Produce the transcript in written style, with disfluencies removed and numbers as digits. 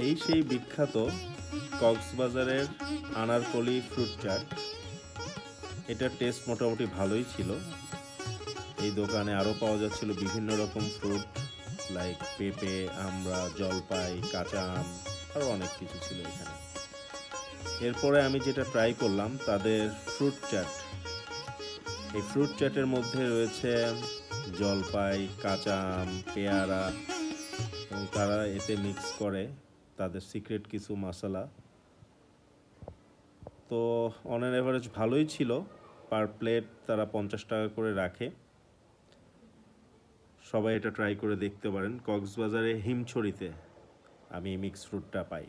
এই সেই বিখ্যাত কক্সবাজারের আনারকলি ফ্রুট চাট। এটার টেস্ট মোটামুটি ভালোই ছিল। এই দোকানে আরও পাওয়া যাচ্ছিল বিভিন্ন রকম ফ্রুট, লাইক পেঁপে, আমড়া, জলপাই, কাঁচা আম, আরও অনেক কিছু ছিল এখানে। এরপরে আমি যেটা ট্রাই করলাম তাদের ফ্রুট চাট। এই ফ্রুট চাটের মধ্যে রয়েছে জলপাই, কাঁচা আম, পেয়ারা, এবং তারা এতে মিক্স করে তাদের সিক্রেট কিছু মশলা। তো অন অ্যান এভারেজ ভালোই ছিল। পার প্লেট তারা 50 টাকা করে রাখে। সবাই এটা ট্রাই করে দেখতে পারেন। কক্সবাজারে হিমছড়িতে আমি মিক্স ফ্রুটটা পাই।